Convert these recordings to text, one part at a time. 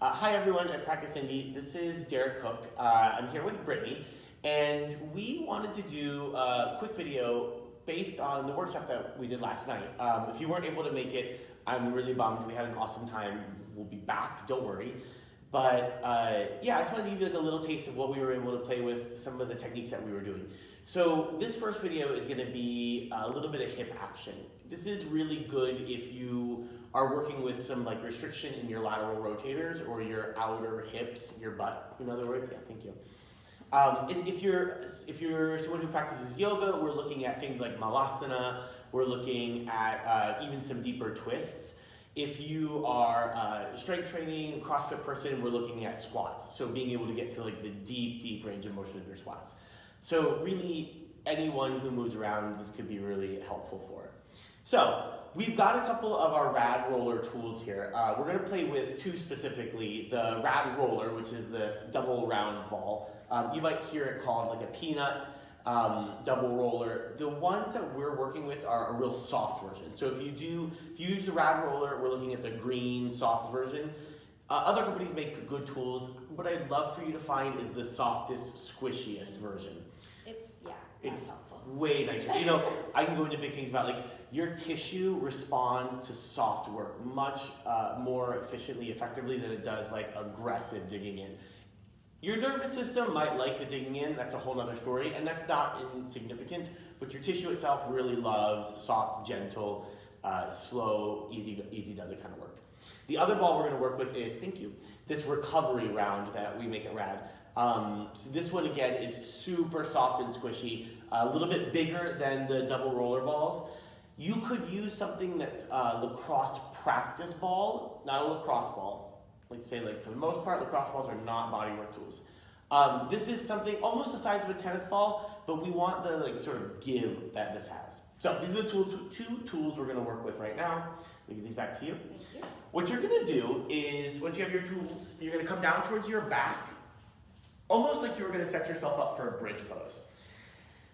Hi everyone at Practice Indy. This is Derek Cook. I'm here with Brittany, and we wanted to do a quick video based on the workshop that we did last night. If you weren't able to make it, I'm really bummed. We had an awesome time. We'll be back, don't worry. But yeah, I just wanted to give you like a little taste of what we were able to play with, some of the techniques that we were doing. So this first video is going to be a little bit of hip action. This is really good if you are working with some like restriction in your lateral rotators or your outer hips, your butt, in other words. Yeah, thank you. If you're someone who practices yoga, we're looking at things like malasana. We're looking at even some deeper twists. If you are strength training, CrossFit person, we're looking at squats. So being able to get to like the deep range of motion of your squats. So really, anyone who moves around, this could be really helpful for. So we've got a couple of our rad roller tools here. We're going to play with two specifically. The rad roller, which is this double round ball. You might hear it called like a peanut double roller. The ones that we're working with are a real soft version. So if you use the rad roller, we're looking at the green soft version. Other companies make good tools. What I'd love for you to find is the softest, squishiest version. It's helpful. Way nicer. You know, I can go into big things about like your tissue responds to soft work much more efficiently, effectively than it does like aggressive digging in. Your nervous system might like the digging in, that's a whole other story, and that's not insignificant, but your tissue itself really loves soft, gentle, slow, easy does it kind of work. The other ball we're going to work with is, thank you, this recovery round that we make at RAD. So this one again is super soft and squishy, a little bit bigger than the double roller balls. You could use something that's a lacrosse practice ball, not a lacrosse ball. Like say, like for the most part, lacrosse balls are not bodywork tools. This is something almost the size of a tennis ball, but we want the like sort of give that this has. So these are the two tools we're going to work with right now. Let me give these back to you. Thank you. What you're going to do is, once you have your tools, you're going to come down towards your back, almost like you were going to set yourself up for a bridge pose.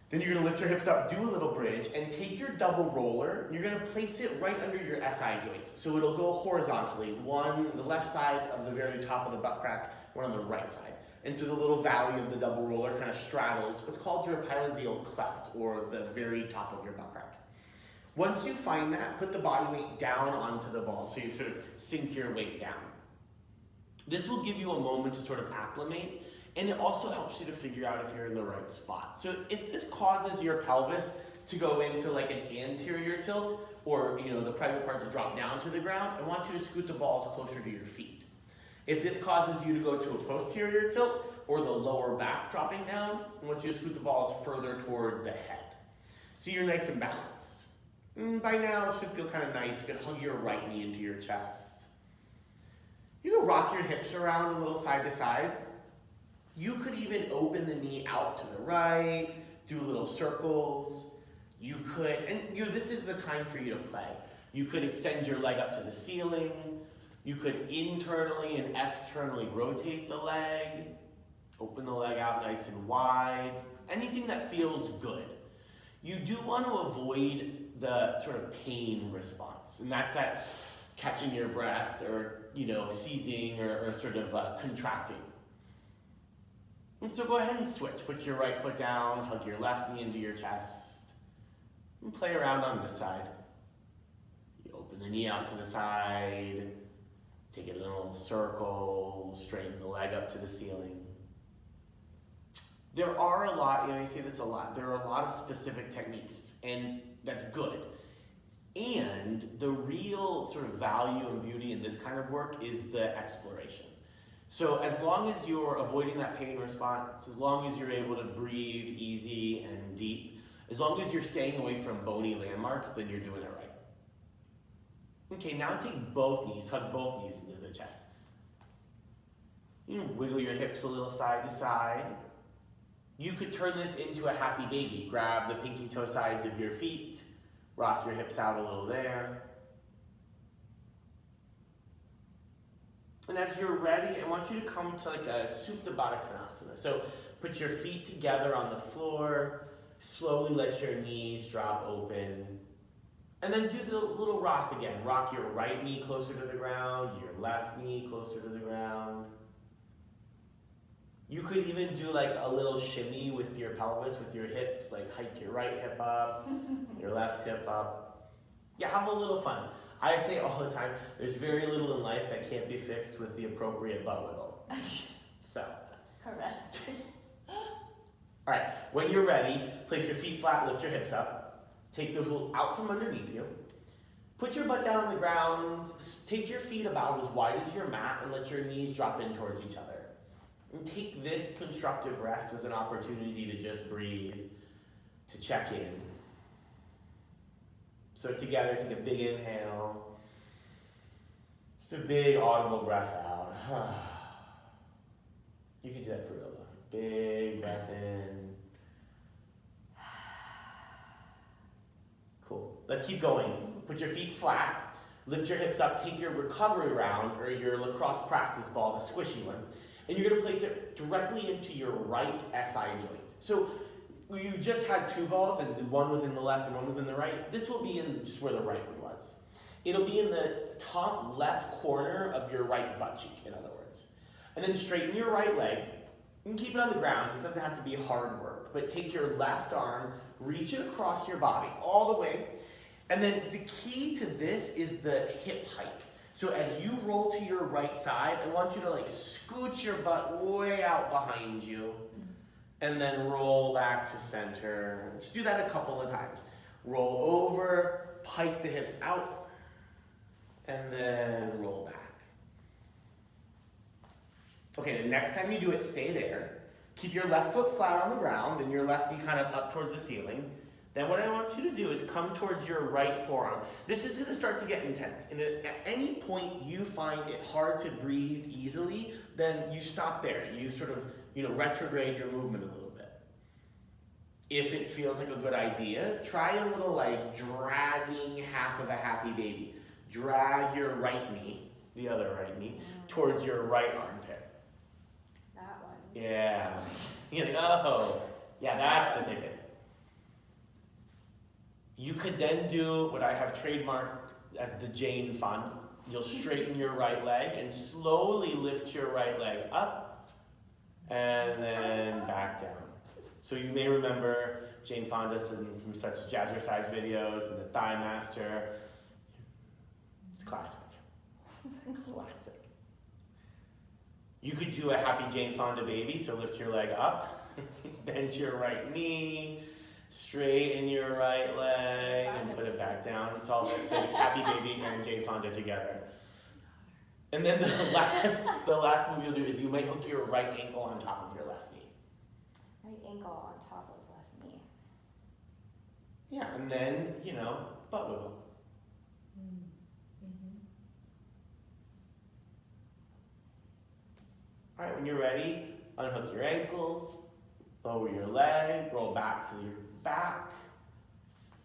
Then you're going to lift your hips up, do a little bridge, and take your double roller. You're going to place it right under your SI joints. So it'll go horizontally, one on the left side of the very top of the butt crack, one on the right side. And so the little valley of the double roller kind of straddles what's called your pilonidal cleft, or the very top of your butt crack. Once you find that, put the body weight down onto the ball, so you sort of sink your weight down. This will give you a moment to sort of acclimate, and it also helps you to figure out if you're in the right spot. So if this causes your pelvis to go into like an anterior tilt, or the private parts drop down to the ground, I want you to scoot the balls closer to your feet. If this causes you to go to a posterior tilt, or the lower back dropping down, I want you to scoot the balls further toward the head. So you're nice and balanced. By now, it should feel kind of nice. You can hug your right knee into your chest. You can rock your hips around a little side to side. You could even open the knee out to the right, do little circles. You could, and this is the time for you to play. You could extend your leg up to the ceiling. You could internally and externally rotate the leg. Open the leg out nice and wide. Anything that feels good. You do want to avoid the sort of pain response, and that's that catching your breath or seizing or sort of contracting. And so go ahead and switch. Put your right foot down, hug your left knee into your chest, and play around on this side. You open the knee out to the side, take it in a little circle, straighten the leg up to the ceiling. There are a lot, I say this a lot, there are a lot of specific techniques, and that's good. And the real sort of value and beauty in this kind of work is the exploration. So as long as you're avoiding that pain response, as long as you're able to breathe easy and deep, as long as you're staying away from bony landmarks, then you're doing it right. Okay, now take both knees, hug both knees into the chest. Wiggle your hips a little side to side. You could turn this into a happy baby. Grab the pinky toe sides of your feet, rock your hips out a little there. And as you're ready, I want you to come to like a Supta Baddha Konasana. So put your feet together on the floor, slowly let your knees drop open. And then do the little rock again. Rock your right knee closer to the ground, your left knee closer to the ground. You could even do like a little shimmy with your pelvis, with your hips, like hike your right hip up, your left hip up. Yeah, have a little fun. I say all the time, there's very little in life that can't be fixed with the appropriate butt wiggle. So. Correct. All right, when you're ready, place your feet flat, lift your hips up. Take the tool out from underneath you. Put your butt down on the ground. Take your feet about as wide as your mat and let your knees drop in towards each other. And take this constructive rest as an opportunity to just breathe, to check in. So together, take a big inhale. Just a big audible breath out. You can do that for real though. Big breath in. Cool. Let's keep going. Put your feet flat. Lift your hips up. Take your recovery round or your lacrosse practice ball, the squishy one, and you're going to place it directly into your right SI joint. So you just had two balls, and one was in the left and one was in the right. This will be in just where the right one was. It'll be in the top left corner of your right butt cheek, in other words. And then straighten your right leg. You can keep it on the ground. This doesn't have to be hard work. But take your left arm, reach it across your body all the way. And then the key to this is the hip hike. So as you roll to your right side, I want you to like scoot your butt way out behind you. And then roll back to center. Just do that a couple of times. Roll over, pike the hips out, and then roll back. Okay, the next time you do it, stay there. Keep your left foot flat on the ground and your left knee kind of up towards the ceiling. Then what I want you to do is come towards your right forearm. This is going to start to get intense. And at any point you find it hard to breathe easily, then you stop there. You sort of, retrograde your movement a little bit. If it feels like a good idea, try a little like dragging half of a happy baby. Drag your right knee, the other right knee, towards your right armpit. That one. Yeah. You're like, oh, yeah, that's the ticket. You could then do what I have trademarked as the Jane Fonda. You'll straighten your right leg and slowly lift your right leg up and then back down. So you may remember Jane Fonda from such jazzercise videos and the Thigh Master. It's classic. Classic. You could do a happy Jane Fonda baby, so lift your leg up, bend your right knee, straighten your right leg, and put it back down. It's all that same happy baby and Jane Fonda together. And then the last move you'll do is you might hook your right ankle on top of your left knee. Right ankle on top of left knee. Yeah, and then, butt wiggle. All right, when you're ready, unhook your ankle, lower your leg, roll back to your back.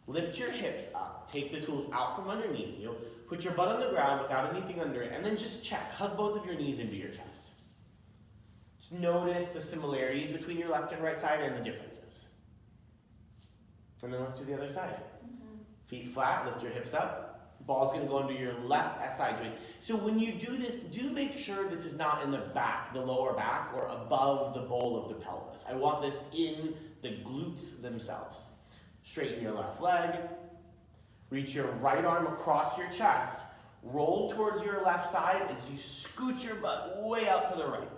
Lift your hips up. Take the tools out from underneath you. Put your butt on the ground without anything under it, and then just check. Hug both of your knees into your chest. Just notice the similarities between your left and right side and the differences. And then let's do the other side. Feet flat, lift your hips up. Ball's going to go under your left SI joint. So when you do this, do make sure this is not in the back, the lower back, or above the bowl of the pelvis. I want this in the glutes themselves. Straighten your left leg. Reach your right arm across your chest. Roll towards your left side as you scoot your butt way out to the right.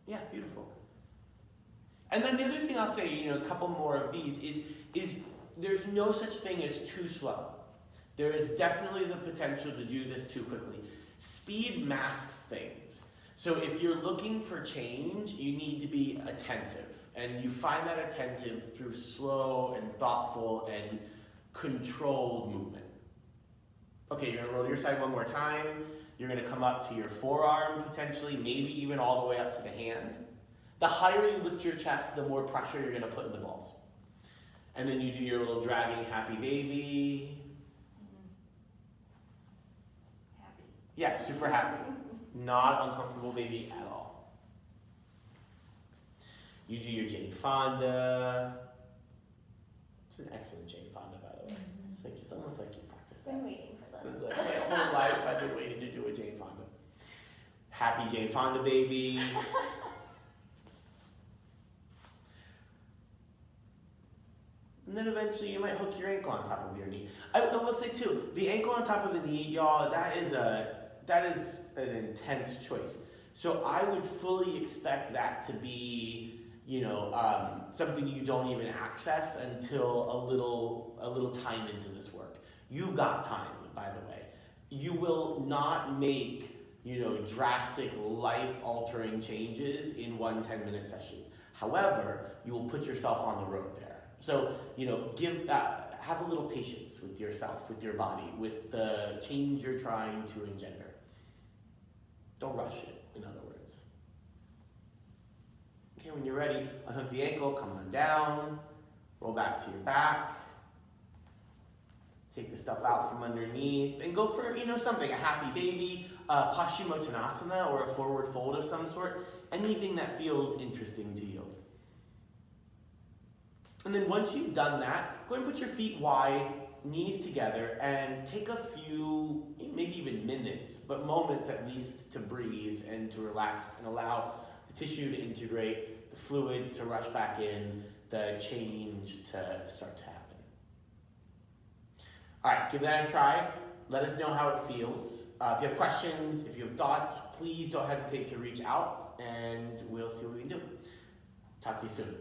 Yeah, beautiful. And then the other thing I'll say, a couple more of these, is there's no such thing as too slow. There is definitely the potential to do this too quickly. Speed masks things. So if you're looking for change, you need to be attentive. And you find that attentive through slow and thoughtful and controlled movement. Okay, you're gonna roll to your side one more time. You're gonna come up to your forearm potentially, maybe even all the way up to the hand. The higher you lift your chest, the more pressure you're gonna put in the balls. And then you do your little dragging happy baby. Happy. Yeah, super happy. Not uncomfortable baby at all. You do your Jane Fonda. It's an excellent Jane Fonda, by the way. It's almost like you practice that. I've been waiting for this. It's like my whole life I've been waiting to do a Jane Fonda. Happy Jane Fonda baby. And then eventually you might hook your ankle on top of your knee. I will say too, the ankle on top of the knee, y'all, that is an intense choice. So I would fully expect that to be, something you don't even access until a little time into this work. You've got time, by the way. You will not make, drastic life-altering changes in one 10-minute session. However, you will put yourself on the road there. So, have a little patience with yourself, with your body, with the change you're trying to engender. Don't rush it, in other words. Okay, when you're ready, unhook the ankle, come on down, roll back to your back. Take the stuff out from underneath and go for, something, a happy baby, Paschimottanasana, or a forward fold of some sort, anything that feels interesting to you. And then once you've done that, go ahead and put your feet wide, knees together, and take a few, maybe even minutes, but moments at least, to breathe and to relax and allow the tissue to integrate, the fluids to rush back in, the change to start to happen. All right, give that a try. Let us know how it feels. If you have questions, if you have thoughts, please don't hesitate to reach out, and we'll see what we can do. Talk to you soon.